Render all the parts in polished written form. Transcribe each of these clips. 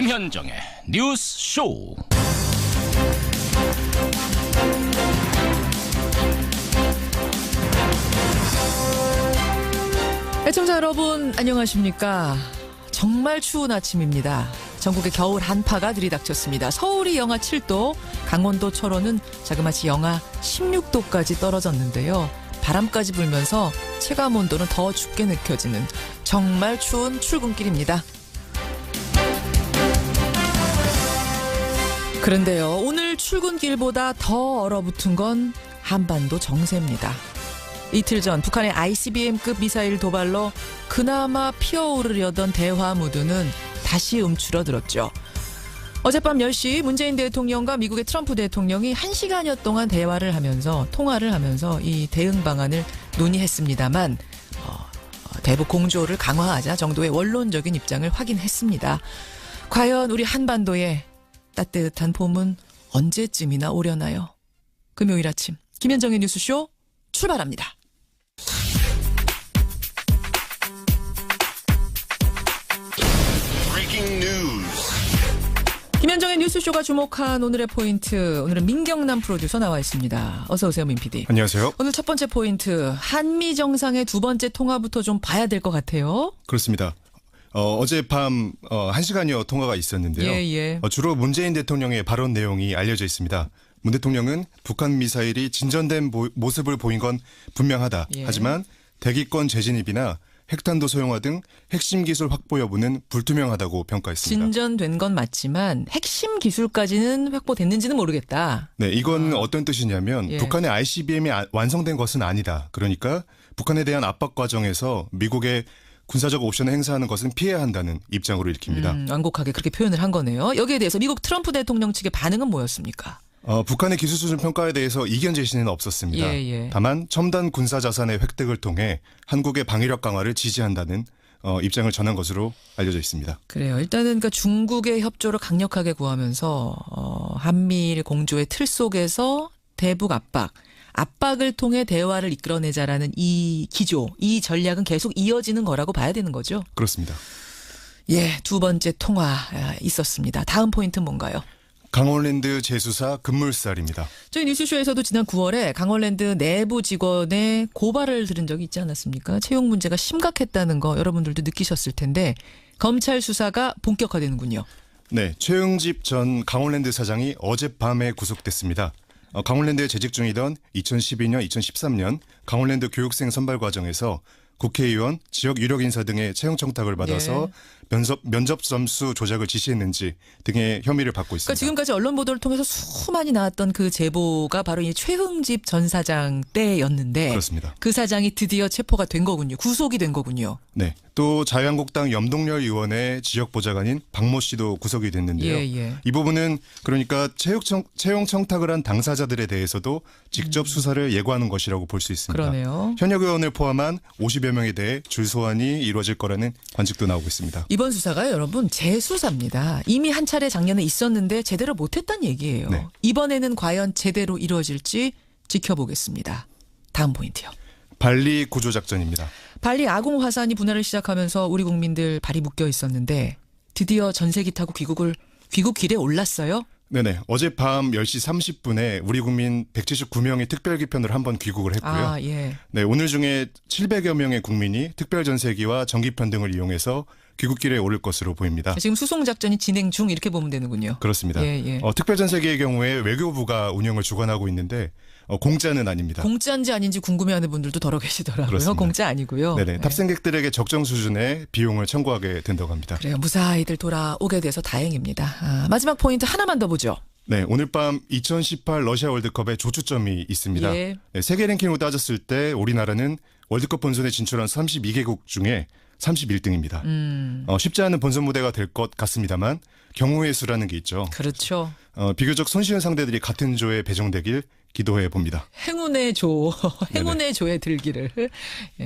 김현정의 뉴스 쇼. 애청자 여러분 안녕하십니까. 정말 추운 아침입니다. 전국에 겨울 한파가 들이닥쳤습니다. 서울이 영하 7도, 강원도 철원은 자그마치 영하 16도까지 떨어졌는데요. 바람까지 불면서 체감온도는 더 춥게 느껴지는 정말 추운 출근길입니다. 그런데요, 오늘 출근길보다 더 얼어붙은 건 한반도 정세입니다. 이틀 전 북한의 ICBM급 미사일 도발로 그나마 피어오르려던 대화 무드는 다시 움츠러들었죠. 어젯밤 10시 문재인 대통령과 미국의 트럼프 대통령이 1시간여 동안 통화를 하면서 이 대응 방안을 논의했습니다만 대북 공조를 강화하자 정도의 원론적인 입장을 확인했습니다. 과연 우리 한반도에 따뜻한 봄은 언제쯤이나 오려나요? 금요일 아침 김현정의 뉴스쇼 출발합니다. 김현정의 뉴스쇼가 주목한 오늘의 포인트, 오늘은 민경남 프로듀서 나와 있습니다. 어서 오세요, 민 PD. 안녕하세요. 오늘 첫 번째 포인트, 한미 정상의 두 번째 통화부터 좀 봐야 될 것 같아요. 그렇습니다. 어젯밤 1시간여 통화가 있었는데요. 주로 문재인 대통령의 발언 내용이 알려져 있습니다. 문 대통령은 북한 미사일이 진전된 모습을 보인 건 분명하다. 하지만 대기권 재진입이나 핵탄두 소형화 등 핵심 기술 확보 여부는 불투명하다고 평가했습니다. 진전된 건 맞지만 핵심 기술까지는 확보됐는지는 모르겠다. 네, 이건 어떤 뜻이냐면 북한의 ICBM이 완성된 것은 아니다. 그러니까 북한에 대한 압박 과정에서 미국의 군사적 옵션을 행사하는 것은 피해야 한다는 입장으로 읽힙니다. 완곡하게 그렇게 표현을 한 거네요. 여기에 대해서 미국 트럼프 대통령 측의 반응은 뭐였습니까? 북한의 기술 수준 평가에 대해서 이견 제시는 없었습니다. 다만 첨단 군사 자산의 획득을 통해 한국의 방위력 강화를 지지한다는 입장을 전한 것으로 알려져 있습니다. 그래요. 일단은 그러니까 중국의 협조를 강력하게 구하면서 한미일 공조의 틀 속에서 대북 압박을 통해 대화를 이끌어내자라는 이 기조, 이 전략은 계속 이어지는 거라고 봐야 되는 거죠? 그렇습니다. 두 번째 통화 있었습니다. 다음 포인트는 뭔가요? 강원랜드 재수사 급물살입니다. 저희 뉴스쇼에서도 지난 9월에 강원랜드 내부 직원의 고발을 들은 적이 있지 않았습니까? 채용 문제가 심각했다는 거 여러분들도 느끼셨을 텐데 검찰 수사가 본격화되는군요. 네, 최응집 전 강원랜드 사장이 어젯밤에 구속됐습니다. 강원랜드에 재직 중이던 2012년, 2013년 강원랜드 교육생 선발 과정에서 국회의원, 지역 유력 인사 등의 채용 청탁을 받아서 면접 점수 조작을 지시했는지 등의 혐의를 받고 있습니다. 그러니까 지금까지 언론 보도를 통해서 수많이 나왔던 그 제보가 바로 이 최흥집 전 사장 때였는데 그렇습니다. 그 사장이 드디어 체포가 된 거군요. 구속이 된 거군요. 네. 또 자유한국당 염동열 의원의 지역 보좌관인 박모 씨도 구속이 됐는데요. 이 부분은 그러니까 채용 청탁을 한 당사자들에 대해서도 직접 수사를 예고하는 것이라고 볼 수 있습니다. 그러네요. 현역 의원을 포함한 50여 명에 대해 줄소환이 이루어질 거라는 관측도 나오고 있습니다. 이번 수사가 여러분 재수사입니다. 이미 한 차례 작년에 있었는데 제대로 못했다는 얘기예요. 네. 이번에는 과연 제대로 이루어질지 지켜보겠습니다. 다음 포인트요. 발리 구조작전입니다. 발리 아공 화산이 분할을 시작하면서 우리 국민들 발이 묶여 있었는데 드디어 전세기 타고 귀국 길에 올랐어요? 네네. 어젯밤 10시 30분에 우리 국민 179명이 특별기편으로 한번 귀국을 했고요. 네, 오늘 중에 700여 명의 국민이 특별전세기와 전기편 등을 이용해서 귀국길에 오를 것으로 보입니다. 지금 수송작전이 진행 중 이렇게 보면 되는군요. 그렇습니다. 특별전세기의 경우에 외교부가 운영을 주관하고 있는데 공짜는 아닙니다. 공짜인지 아닌지 궁금해하는 분들도 더러 계시더라고요. 그렇습니다. 공짜 아니고요. 네네. 탑승객들에게 적정 수준의 비용을 청구하게 된다고 합니다. 그래요. 무사히들 돌아오게 돼서 다행입니다. 마지막 포인트 하나만 더 보죠. 네, 오늘 밤 2018 러시아 월드컵에 조추점이 있습니다. 네, 세계 랭킹으로 따졌을 때 우리나라는 월드컵 본선에 진출한 32개국 중에 31등입니다. 쉽지 않은 본선 무대가 될 것 같습니다만 경우의 수라는 게 있죠. 그렇죠. 비교적 손쉬운 상대들이 같은 조에 배정되길 기도해 봅니다. 행운의 조, 행운의 조에 들기를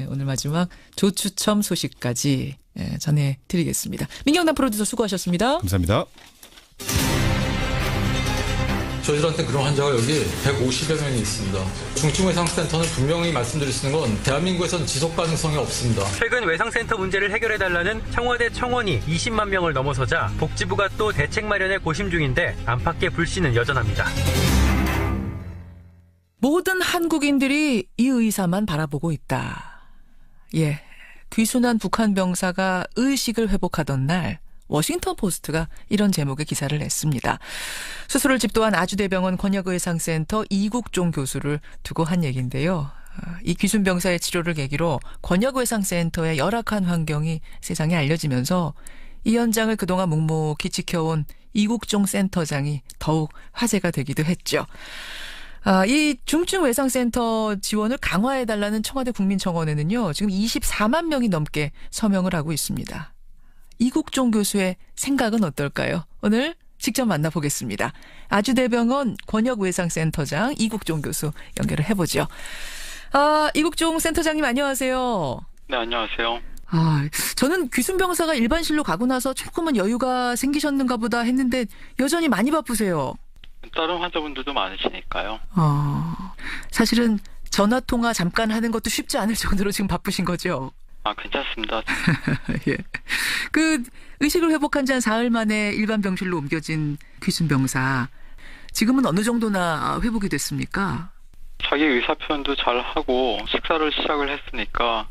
오늘 마지막 조추첨 소식까지 전해드리겠습니다. 민경남 프로듀서 수고하셨습니다. 감사합니다. 저희들한테 그런 환자가 여기 150여 명이 있습니다. 중증 외상센터는 분명히 말씀드릴 수 있는 건 대한민국에서는 지속 가능성이 없습니다. 최근 외상센터 문제를 해결해달라는 청와대 청원이 20만 명을 넘어서자 복지부가 또 대책 마련에 고심 중인데 안팎의 불씨는 여전합니다. 모든 한국인들이 이 의사만 바라보고 있다. 예, 귀순한 북한 병사가 의식을 회복하던 날 워싱턴 포스트가 이런 제목의 기사를 냈습니다. 수술을 집도한 아주대병원 권역의상센터 이국종 교수를 두고 한 얘기인데요. 이 귀순 병사의 치료를 계기로 권역의상센터의 열악한 환경이 세상에 알려지면서 이 현장을 그동안 묵묵히 지켜온 이국종 센터장이 더욱 화제가 되기도 했죠. 이 중증 외상센터 지원을 강화해달라는 청와대 국민청원에는요, 지금 24만 명이 넘게 서명을 하고 있습니다. 이국종 교수의 생각은 어떨까요? 오늘 직접 만나보겠습니다. 아주대병원 권역외상센터장 이국종 교수 연결을 해보죠. 이국종 센터장님 안녕하세요. 네, 안녕하세요. 저는 귀순병사가 일반실로 가고 나서 조금은 여유가 생기셨는가 보다 했는데 여전히 많이 바쁘세요. 다른 환자분들도 많으시니까요. 사실은 전화통화 잠깐 하는 것도 쉽지 않을 정도로 지금 바쁘신 거죠? 괜찮습니다. 예. 의식을 회복한 지 한 사흘 만에 일반 병실로 옮겨진 귀순병사. 지금은 어느 정도나 회복이 됐습니까? 자기 의사 표현도 잘 하고 식사를 시작을 했으니까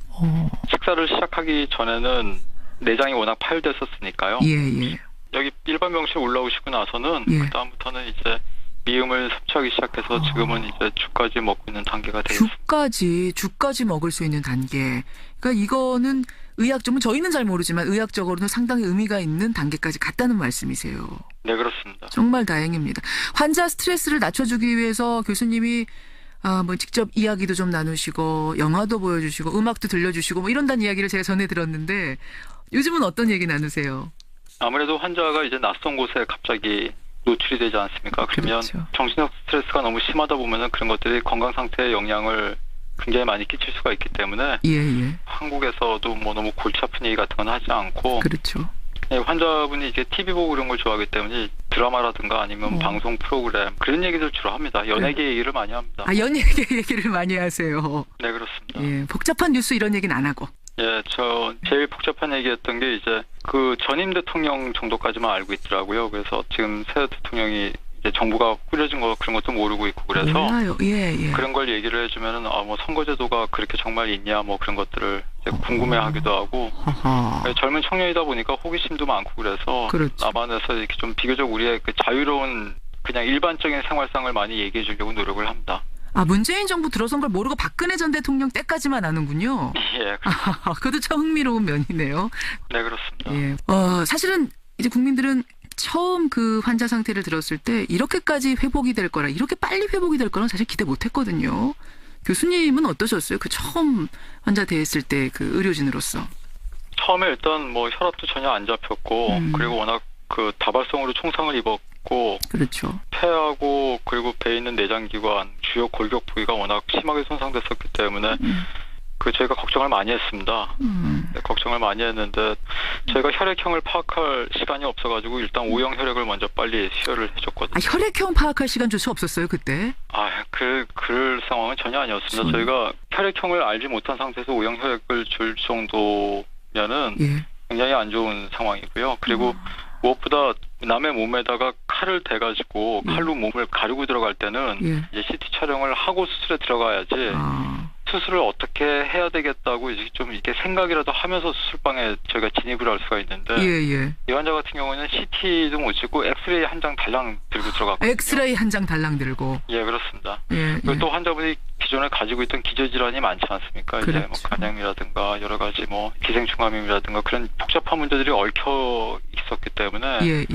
식사를 시작하기 전에는 내장이 워낙 파열됐었으니까요. 예. 여기 일반 병실 올라오시고 나서는 그다음부터는 이제 미음을 섭취하기 시작해서 지금은 이제 죽까지 먹고 있는 단계가 되겠습니다. 죽까지 먹을 수 있는 단계. 그러니까 이거는 의학적으로 저희는 잘 모르지만 의학적으로는 상당히 의미가 있는 단계까지 갔다는 말씀이세요. 네, 그렇습니다. 정말 다행입니다. 환자 스트레스를 낮춰주기 위해서 교수님이 직접 이야기도 좀 나누시고 영화도 보여주시고 음악도 들려주시고 뭐 이런다는 이야기를 제가 전해 들었는데 요즘은 어떤 얘기 나누세요? 아무래도 환자가 이제 낯선 곳에 갑자기 노출이 되지 않습니까? 그러면 그렇죠. 정신적 스트레스가 너무 심하다 보면은 그런 것들이 건강 상태에 영향을 굉장히 많이 끼칠 수가 있기 때문에 예. 한국에서도 뭐 너무 골치 아픈 얘기 같은 건 하지 않고 그렇죠. 환자분이 이제 TV 보고 그런 걸 좋아하기 때문에 드라마라든가 아니면 방송 프로그램 그런 얘기들 주로 합니다. 연예계 얘기를 많이 합니다. 연예계 얘기를 많이 하세요. 네, 그렇습니다. 예, 복잡한 뉴스 이런 얘기는 안 하고. 예, 저 제일 복잡한 얘기했던 게 이제 그 전임 대통령 정도까지만 알고 있더라고요. 그래서 지금 새 대통령이 이제 정부가 꾸려진 거 그런 것도 모르고 있고 그래서 몰라요. 예. 그런 걸 얘기를 해주면은 뭐 선거제도가 그렇게 정말 있냐 뭐 그런 것들을 이제 궁금해하기도 하고 젊은 청년이다 보니까 호기심도 많고 그래서 그렇죠. 남한에서 이렇게 좀 비교적 우리의 그 자유로운 그냥 일반적인 생활상을 많이 얘기해 주려고 노력을 합니다. 문재인 정부 들어선 걸 모르고 박근혜 전 대통령 때까지만 아는군요. 예. 그것도 참 흥미로운 면이네요. 네, 그렇습니다. 예. 사실은 이제 국민들은 처음 그 환자 상태를 들었을 때 이렇게까지 회복이 될 거라, 이렇게 빨리 회복이 될 거라는 사실 기대 못 했거든요. 교수님은 어떠셨어요? 그 처음 환자 대했을 때 그 의료진으로서. 처음에 일단 뭐 혈압도 전혀 안 잡혔고 그리고 워낙 그 다발성으로 총상을 입었고 그렇죠. 폐하고 그리고 배에 있는 내장기관, 주요 골격 부위가 워낙 심하게 손상됐었기 때문에 저희가 걱정을 많이 했습니다. 네, 걱정을 많이 했는데 저희가 혈액형을 파악할 시간이 없어가지고 일단 O형 혈액을 먼저 빨리 수혈을 해줬거든요. 혈액형 파악할 시간조차 없었어요 그때? 그럴 상황은 전혀 아니었습니다. 저희가 혈액형을 알지 못한 상태에서 O형 혈액을 줄 정도면은 굉장히 안 좋은 상황이고요. 그리고 무엇보다 남의 몸에다가 칼을 대가지고 칼로 몸을 가르고 들어갈 때는 이제 CT 촬영을 하고 수술에 들어가야지 수술을 어떻게 해야 되겠다고 이제 좀 이렇게 생각이라도 하면서 수술방에 저희가 진입을 할 수가 있는데 이 환자 같은 경우는 CT도 못 찍고 엑스레이 한 장 달랑 들고 들어갔거든요. 엑스레이 한 장 달랑 들고. 예, 그렇습니다. 그리고 또 환자분이 기존에 가지고 있던 기저질환이 많지 않습니까? 그렇죠. 이제 뭐 간염이라든가 여러 가지 뭐 기생충감염이라든가 그런 복잡한 문제들이 얽혀 있었기 때문에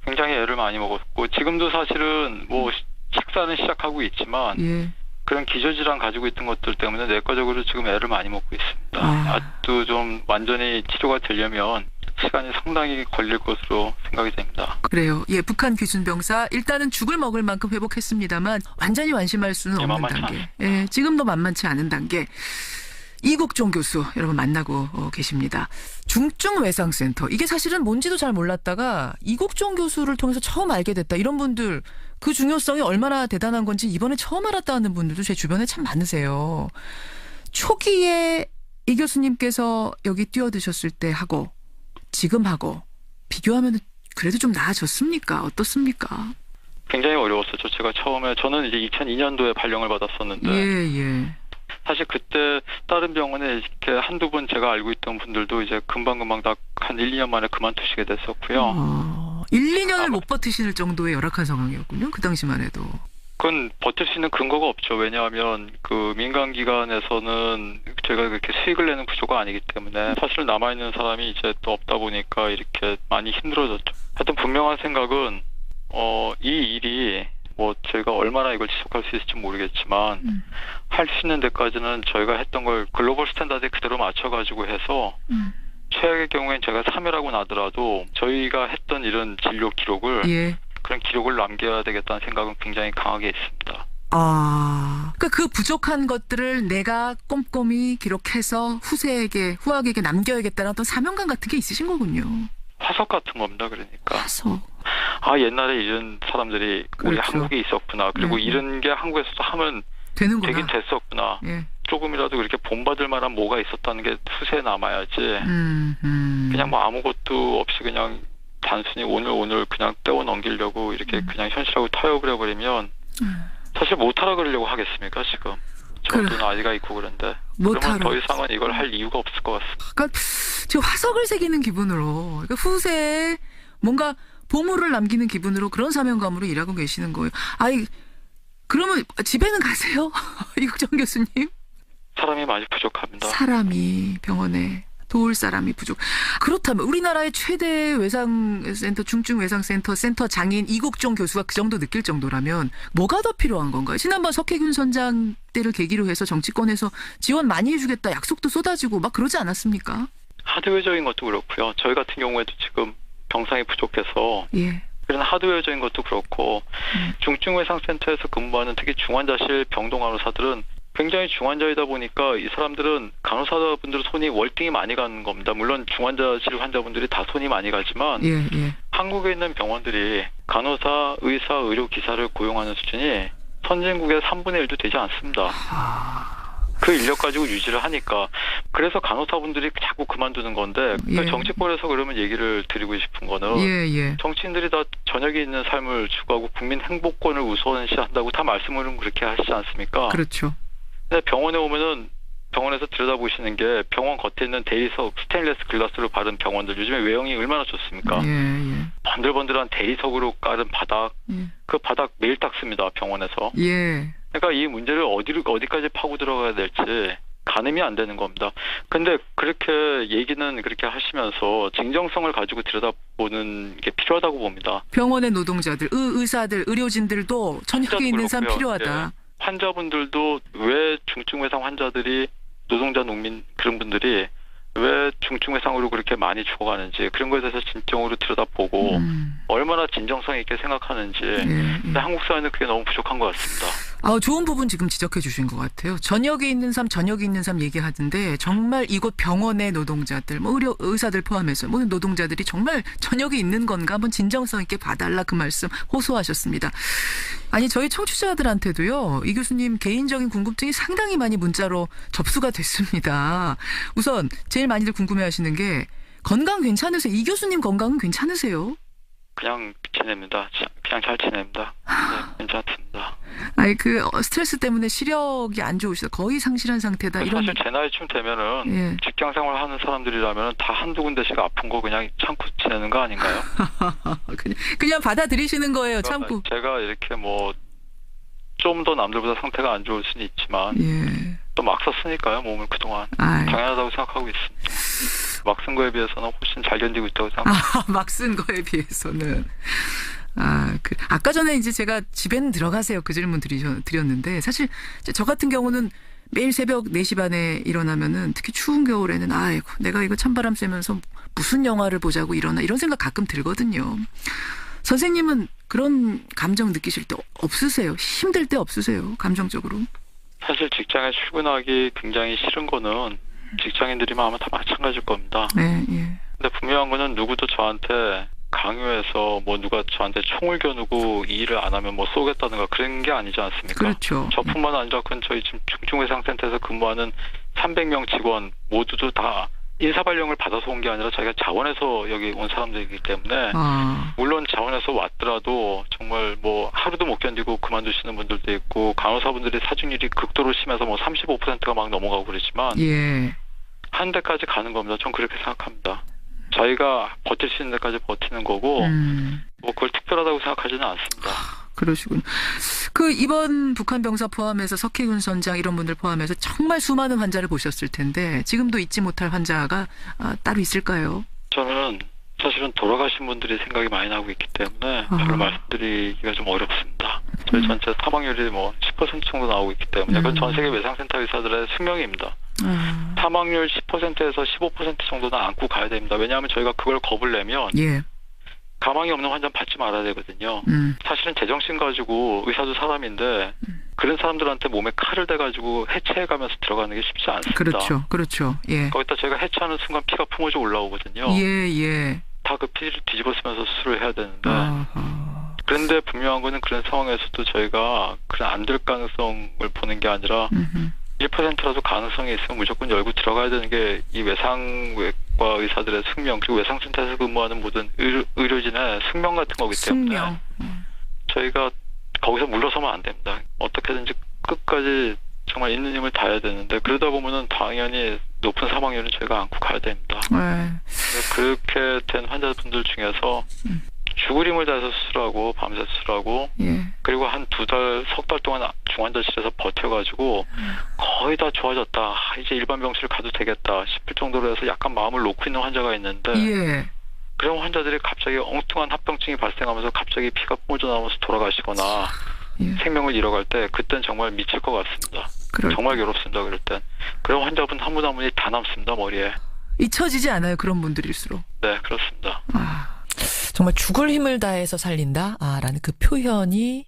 굉장히 애를 많이 먹었고 지금도 사실은 뭐 식사는 시작하고 있지만 그런 기저질환 가지고 있던 것들 때문에 내과적으로 지금 애를 많이 먹고 있습니다. 아직도 좀 완전히 치료가 되려면 시간이 상당히 걸릴 것으로 생각이 됩니다. 그래요. 북한 귀순병사 일단은 죽을 먹을 만큼 회복했습니다만 완전히 완심할 수는 없는 단계. 지금도 만만치 않은 단계. 이국종 교수 여러분 만나고 계십니다. 중증외상센터 이게 사실은 뭔지도 잘 몰랐다가 이국종 교수를 통해서 처음 알게 됐다 이런 분들 그 중요성이 얼마나 대단한 건지 이번에 처음 알았다는 분들도 제 주변에 참 많으세요. 초기에 이 교수님께서 여기 뛰어드셨을 때 하고 지금하고 비교하면 그래도 좀 나아졌습니까? 어떻습니까? 굉장히 어려웠었죠. 제가 처음에 저는 이제 2002년도에 발령을 받았었는데 예. 사실 그때 다른 병원에 이렇게 한두 분 제가 알고 있던 분들도 이제 금방금방 다 한 1, 2년 만에 그만두시게 됐었고요. 1, 2년을 못 버티실 정도의 열악한 상황이었군요. 그 당시만 해도. 그건 버틸 수 있는 근거가 없죠. 왜냐하면 그 민간기관에서는 저희가 그렇게 수익을 내는 구조가 아니기 때문에 사실 남아있는 사람이 이제 또 없다 보니까 이렇게 많이 힘들어졌죠. 하여튼 분명한 생각은 이 일이 뭐 저희가 얼마나 이걸 지속할 수 있을지 모르겠지만 할 수 있는 데까지는 저희가 했던 걸 글로벌 스탠다드에 그대로 맞춰가지고 해서 최악의 경우엔 제가 사멸하고 나더라도 저희가 했던 이런 진료 기록을 그런 기록을 남겨야 되겠다는 생각은 굉장히 강하게 있습니다. 그러니까 그 부족한 것들을 내가 꼼꼼히 기록해서 후학에게 남겨야겠다는 어떤 사명감 같은 게 있으신 거군요. 화석 같은 겁니다. 그러니까. 화석. 옛날에 이런 사람들이 우리 한국에 있었구나. 그리고 이런 게 한국에서도 하면 되는구나. 되긴 됐었구나. 조금이라도 그렇게 본받을 만한 뭐가 있었다는 게 후세에 남아야지. 그냥 뭐 아무것도 없이 그냥 단순히 오늘 그냥 떼어 넘기려고 이렇게 그냥 현실하고 타협을 해버리면 사실 못하라 그러려고 하겠습니까 지금. 저도 아이가 있고 그런데. 그러면 더 이상은 이걸 할 이유가 없을 것 같습니다. 그러니까 지금 화석을 새기는 기분으로 그러니까 후세에 뭔가 보물을 남기는 기분으로 그런 사명감으로 일하고 계시는 거예요. 그러면 집에는 가세요? 이국정 교수님? 사람이 많이 부족합니다. 사람이 병원에 도울 사람이 부족. 그렇다면 우리나라의 최대 외상센터, 중증외상센터 센터 장인 이국종 교수가 그 정도 느낄 정도라면 뭐가 더 필요한 건가요? 지난번 석혜균 선장 때를 계기로 해서 정치권에서 지원 많이 해주겠다 약속도 쏟아지고 막 그러지 않았습니까? 하드웨어적인 것도 그렇고요. 저희 같은 경우에도 지금 병상이 부족해서 그런 하드웨어적인 것도 그렇고 중증외상센터에서 근무하는 특히 중환자실 병동 간호사들은 굉장히 중환자이다 보니까 이 사람들은 간호사분들 손이 월등히 많이 가는 겁니다. 물론 중환자실 환자분들이 다 손이 많이 가지만 한국에 있는 병원들이 간호사, 의사, 의료기사를 고용하는 수준이 선진국의 3분의 1도 되지 않습니다. 그 인력 가지고 유지를 하니까. 그래서 간호사분들이 자꾸 그만두는 건데 정치권에서 그러면 얘기를 드리고 싶은 거는 정치인들이 다 저녁에 있는 삶을 추구하고 국민 행복권을 우선시한다고 다 말씀을 그렇게 하시지 않습니까? 그렇죠. 근데 병원에 오면은 병원에서 들여다보시는 게 병원 겉에 있는 대리석 스테인리스 글라스로 바른 병원들 요즘에 외형이 얼마나 좋습니까? 번들번들한 대리석으로 깔은 바닥 그 바닥 매일 닦습니다. 병원에서. 그러니까 이 문제를 어디까지 파고 들어가야 될지 가늠이 안 되는 겁니다. 근데 그렇게 얘기는 그렇게 하시면서 진정성을 가지고 들여다보는 게 필요하다고 봅니다. 병원의 노동자들, 의사들, 의료진들도 저녁에 있는 사람 필요하다. 환자분들도 왜 중증외상 환자들이 노동자, 농민 그런 분들이 왜 중증외상으로 그렇게 많이 죽어가는지 그런 것에 대해서 진정으로 들여다보고 얼마나 진정성 있게 생각하는지 근데 한국 사회는 그게 너무 부족한 것 같습니다. 좋은 부분 지금 지적해 주신 것 같아요. 저녁에 있는 삶 얘기하던데 정말 이곳 병원의 노동자들, 의사들 포함해서 모든 노동자들이 정말 저녁에 있는 건가 한번 진정성 있게 봐달라 그 말씀 호소하셨습니다. 저희 청취자들한테도요. 이 교수님 개인적인 궁금증이 상당히 많이 문자로 접수가 됐습니다. 우선 제일 많이들 궁금해하시는 게 건강 괜찮으세요? 이 교수님 건강은 괜찮으세요? 그냥 지냅니다. 그냥 잘 지냅니다. 괜찮습니다. 스트레스 때문에 시력이 안 좋으시다. 거의 상실한 상태다. 사실 제 나이쯤 되면은 직장생활 하는 사람들이라면 다 한두 군데씩 아픈 거 그냥 참고 지내는 거 아닌가요? 그냥 받아들이시는 거예요. 참고. 제가 이렇게 좀 더 남들보다 상태가 안 좋을 수는 있지만 또 막 썼으니까요. 몸을 그동안. 당연하다고 생각하고 있습니다. 막 쓴 거에 비해서는 훨씬 잘 견디고 있다고 생각합니다. 막 쓴 거에 비해서는. 아까 전에 이제 제가 집에는 들어가세요. 그 질문 드렸는데 사실 저 같은 경우는 매일 새벽 4시 반에 일어나면은 특히 추운 겨울에는 내가 이거 찬바람 쐬면서 무슨 영화를 보자고 일어나 이런 생각 가끔 들거든요. 선생님은 그런 감정 느끼실 때 없으세요? 힘들 때 없으세요? 감정적으로? 사실 직장에 출근하기 굉장히 싫은 거는 직장인들이면 아마 다 마찬가지일 겁니다. 근데 분명한 거는 누구도 저한테 강요해서 뭐 누가 저한테 총을 겨누고 이 일을 안 하면 뭐 쏘겠다든가 그런 게 아니지 않습니까? 그렇죠. 저뿐만 아니라 그건 저희 지금 중증외상센터에서 근무하는 300명 직원 모두도 다 인사발령을 받아서 온 게 아니라 저희가 자원해서 여기 온 사람들이기 때문에 물론 자원해서 왔더라도 정말 뭐 하루도 못 견디고 그만두시는 분들도 있고 간호사분들이 사중률이 극도로 심해서 뭐 35%가 막 넘어가고 그러지만 예. 한 데까지 가는 겁니다. 전 그렇게 생각합니다. 저희가 버틸 수 있는 데까지 버티는 거고 뭐 그걸 특별하다고 생각하지는 않습니다. 그러시군요. 그 이번 북한 병사 포함해서 석희훈 선장 이런 분들 포함해서 정말 수많은 환자를 보셨을 텐데 지금도 잊지 못할 환자가 따로 있을까요? 저는 사실은 돌아가신 분들이 생각이 많이 나고 있기 때문에 별로 말씀드리기가 좀 어렵습니다. 저희 전체 사망률이 뭐 10% 정도 나오고 있기 때문에 그건 전 세계 외상센터 의사들의 숙명입니다. 사망률 10%에서 15% 정도는 안고 가야 됩니다. 왜냐하면 저희가 그걸 겁을 내면 예. 가망이 없는 환자는 받지 말아야 되거든요. 사실은 제정신 가지고 의사도 사람인데 그런 사람들한테 몸에 칼을 대가지고 해체해가면서 들어가는 게 쉽지 않습니다. 그렇죠. 그렇죠. 예. 거기다 저희가 해체하는 순간 피가 품어져 올라오거든요. 예. 다 그 피를 뒤집어 쓰면서 수술을 해야 되는데 그런데 분명한 거는 그런 상황에서도 저희가 그런 안 될 가능성을 보는 게 아니라 1%라도 가능성이 있으면 무조건 열고 들어가야 되는 게 이 외상외과 의사들의 숙명 그리고 외상센터에서 근무하는 모든 의료진의 숙명 같은 거기 때문에 저희가 거기서 물러서면 안 됩니다. 어떻게든지 끝까지 정말 있는 힘을 다해야 되는데 그러다 보면은 당연히 높은 사망률은 저희가 안고 가야 됩니다. 그렇게 된 환자분들 중에서 죽을 힘을 다해서 수술하고 밤새 수술하고 그리고 한 2달, 석 달 동안 중환자실에서 버텨가지고 거의 다 좋아졌다. 이제 일반 병실 가도 되겠다 싶을 정도로 해서 약간 마음을 놓고 있는 환자가 있는데 그런 환자들이 갑자기 엉뚱한 합병증이 발생하면서 갑자기 피가 뿜어져 나오면서 돌아가시거나 생명을 잃어갈 때 그땐 정말 미칠 것 같습니다. 정말 괴롭습니다. 그럴 땐. 그런 환자분 한 분 한 분이 다 남습니다. 머리에. 잊혀지지 않아요. 그런 분들일수록. 네. 그렇습니다. 정말 죽을 힘을 다해서 살린다 라는 그 표현이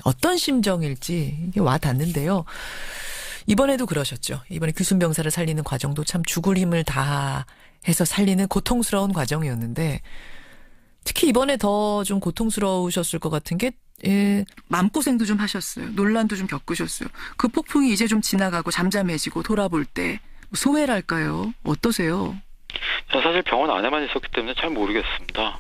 어떤 심정일지 이게 와 닿는데요. 이번에도 그러셨죠. 이번에 규순 병사를 살리는 과정도 참 죽을 힘을 다해서 살리는 고통스러운 과정이었는데 특히 이번에 더 좀 고통스러우셨을 것 같은 게 마음고생도 좀 하셨어요. 논란도 좀 겪으셨어요. 그 폭풍이 이제 좀 지나가고 잠잠해지고 돌아볼 때 소회랄까요? 어떠세요? 저는 사실 병원 안에만 있었기 때문에 잘 모르겠습니다.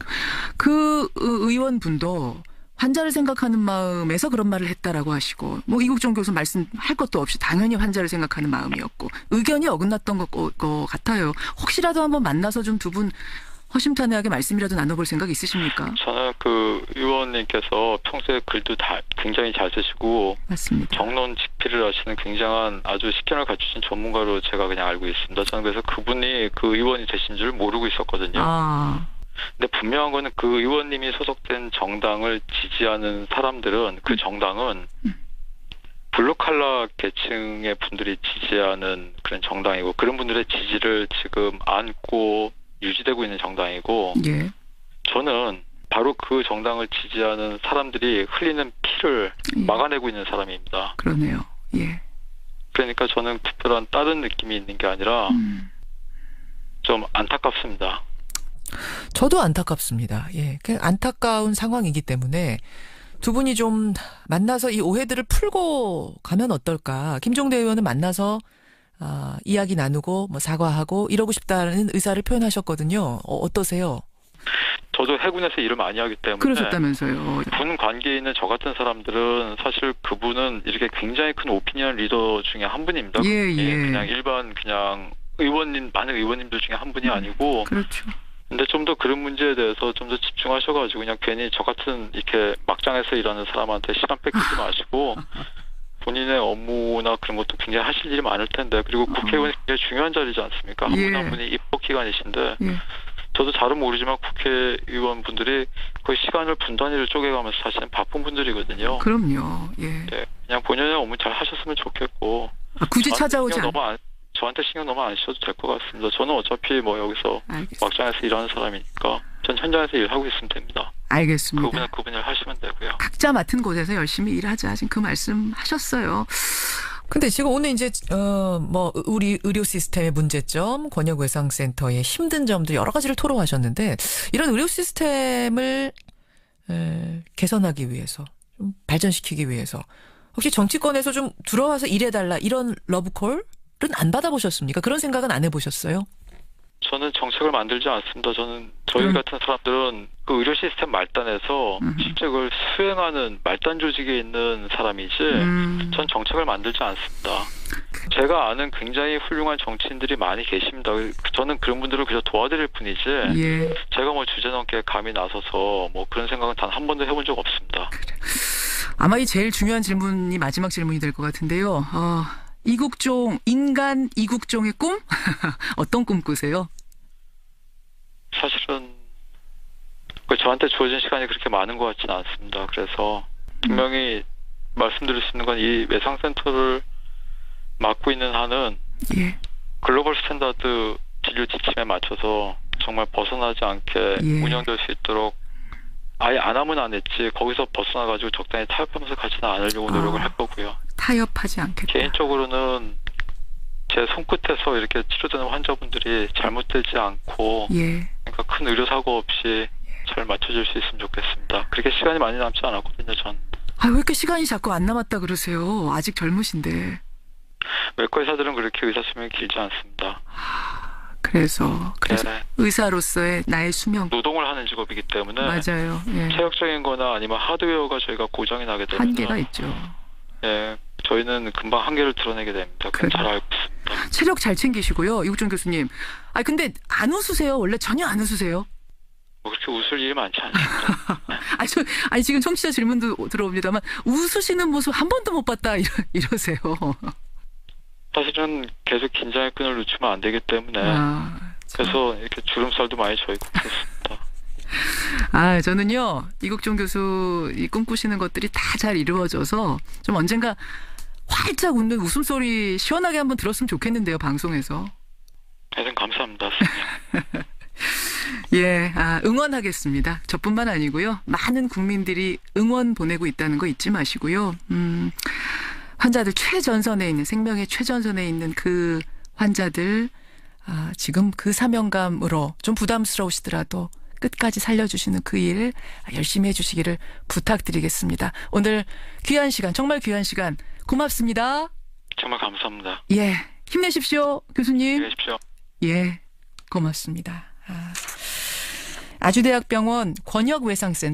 그 의원분도 환자를 생각하는 마음에서 그런 말을 했다라고 하시고 뭐 이국종 교수 말씀할 것도 없이 당연히 환자를 생각하는 마음이었고 의견이 어긋났던 것 같아요. 혹시라도 한번 만나서 좀 두 분 허심탄회하게 말씀이라도 나눠볼 생각 있으십니까? 저는 그 의원님께서 평소에 글도 다 굉장히 잘 쓰시고 맞습니다. 정론 직필을 하시는 굉장한 아주 식견을 갖추신 전문가로 제가 그냥 알고 있습니다. 저는 그래서 그분이 그 의원이 되신 줄 모르고 있었거든요. 근데 분명한 거는 그 의원님이 소속된 정당을 지지하는 사람들은 그 정당은 블루칼라 계층의 분들이 지지하는 그런 정당이고 그런 분들의 지지를 지금 안고 유지되고 있는 정당이고 저는 바로 그 정당을 지지하는 사람들이 흘리는 피를 막아내고 있는 사람입니다. 그러네요. 그러니까 저는 특별한 다른 느낌이 있는 게 아니라 좀 안타깝습니다. 저도 안타깝습니다. 안타까운 상황이기 때문에 두 분이 좀 만나서 이 오해들을 풀고 가면 어떨까. 김종대 의원은 만나서 이야기 나누고 뭐 사과하고 이러고 싶다는 의사를 표현하셨거든요. 어떠세요? 저도 해군에서 일을 많이 하기 때문에 그러셨다면서요. 군 관계에 있는 저 같은 사람들은 사실 그분은 이렇게 굉장히 큰 오피니언 리더 중에 한 분입니다. 그냥 일반 그냥 의원님 많은 의원님들 중에 한 분이 아니고 그렇죠. 근데 좀 더 그런 문제에 대해서 좀 더 집중하셔가지고 그냥 괜히 저 같은 이렇게 막장에서 일하는 사람한테 시간 뺏기지 마시고 본인의 업무나 그런 것도 굉장히 하실 일이 많을 텐데 그리고 국회의원이 굉장히 중요한 자리지 않습니까? 한 분 한 분이 입법기관이신데 저도 잘은 모르지만 국회의원분들이 거의 시간을 분 단위를 쪼개가면서 사실은 바쁜 분들이거든요. 그럼요. 그냥 본연의 업무 잘 하셨으면 좋겠고 굳이 찾아오지 저한테 신경 너무 안 쓰셔도 될 것 같습니다. 저는 어차피 뭐 여기서 막장에서 일하는 사람이니까 전 현장에서 일하고 있으면 됩니다. 알겠습니다. 그분을 하시면 되고요. 각자 맡은 곳에서 열심히 일하자. 지금 그 말씀 하셨어요. 근데 지금 오늘 이제 우리 의료 시스템의 문제점, 권역외상센터의 힘든 점들 여러 가지를 토로하셨는데 이런 의료 시스템을 개선하기 위해서, 좀 발전시키기 위해서 혹시 정치권에서 좀 들어와서 일해달라 이런 러브콜은 안 받아보셨습니까? 그런 생각은 안 해보셨어요? 저는 정책을 만들지 않습니다. 저희 같은 사람들은 그 의료 시스템 말단에서 실제 그걸 수행하는 말단 조직에 있는 사람이지 전 정책을 만들지 않습니다. 제가 아는 굉장히 훌륭한 정치인들이 많이 계십니다. 저는 그런 분들을 그저 도와드릴 뿐이지 제가 뭐 주제넘게 감히 나서서 뭐 그런 생각은 단 한 번도 해본 적 없습니다. 그래. 아마 이 제일 중요한 질문이 마지막 질문이 될 것 같은데요. 이국종, 인간 이국종의 꿈? 어떤 꿈 꾸세요? 사실은 저한테 주어진 시간이 그렇게 많은 것 같지는 않습니다. 그래서 분명히 말씀드릴 수 있는 건 이 외상센터를 맡고 있는 한은 글로벌 스탠다드 진료 지침에 맞춰서 정말 벗어나지 않게 운영될 수 있도록 아예 안 하면 안 했지 거기서 벗어나가지고 적당히 타협하면서 가지는 않으려고 노력을 할 거고요. 타협하지 않겠다. 개인적으로는 제 손끝에서 이렇게 치료되는 환자분들이 잘못되지 않고 그러니까 큰 의료사고 없이 잘 맞춰질 수 있으면 좋겠습니다. 그렇게 시간이 많이 남지 않았거든요, 전. 왜 이렇게 시간이 자꾸 안 남았다 그러세요? 아직 젊으신데. 외과 의사들은 그렇게 의사 수명이 길지 않습니다. 그래서 의사로서의 나의 수명. 노동을 하는 직업이기 때문에 맞아요. 체력적인 거나 아니면 하드웨어가 저희가 고장이 나게 되면 한계가 있죠. 저희는 금방 한계를 드러내게 됩니다. 그건 잘 알고 있습니다. 체력 잘 챙기시고요. 이국종 교수님. 근데 안 웃으세요? 원래 전혀 안 웃으세요? 그렇게 웃을 일이 많지 않습니다. 아니 지금 청취자 질문도 들어옵니다만 웃으시는 모습 한 번도 못 봤다 이러세요. 사실은 계속 긴장의 끈을 놓치면 안 되기 때문에 그래서 이렇게 주름살도 많이 져있고 그렇습니다. 저는요 이국종 교수 이 꿈꾸시는 것들이 다 잘 이루어져서 좀 언젠가 활짝 웃는 웃음소리 시원하게 한번 들었으면 좋겠는데요, 방송에서. 하여튼 감사합니다. 응원하겠습니다. 저뿐만 아니고요. 많은 국민들이 응원 보내고 있다는 거 잊지 마시고요. 환자들 최전선에 있는, 생명의 최전선에 있는 그 환자들 지금 그 사명감으로 좀 부담스러우시더라도 끝까지 살려주시는 그 일 열심히 해주시기를 부탁드리겠습니다. 오늘 귀한 시간, 정말 귀한 시간 고맙습니다. 정말 감사합니다. 힘내십시오, 교수님. 힘내십시오. 고맙습니다. 아주대학병원 권역외상센터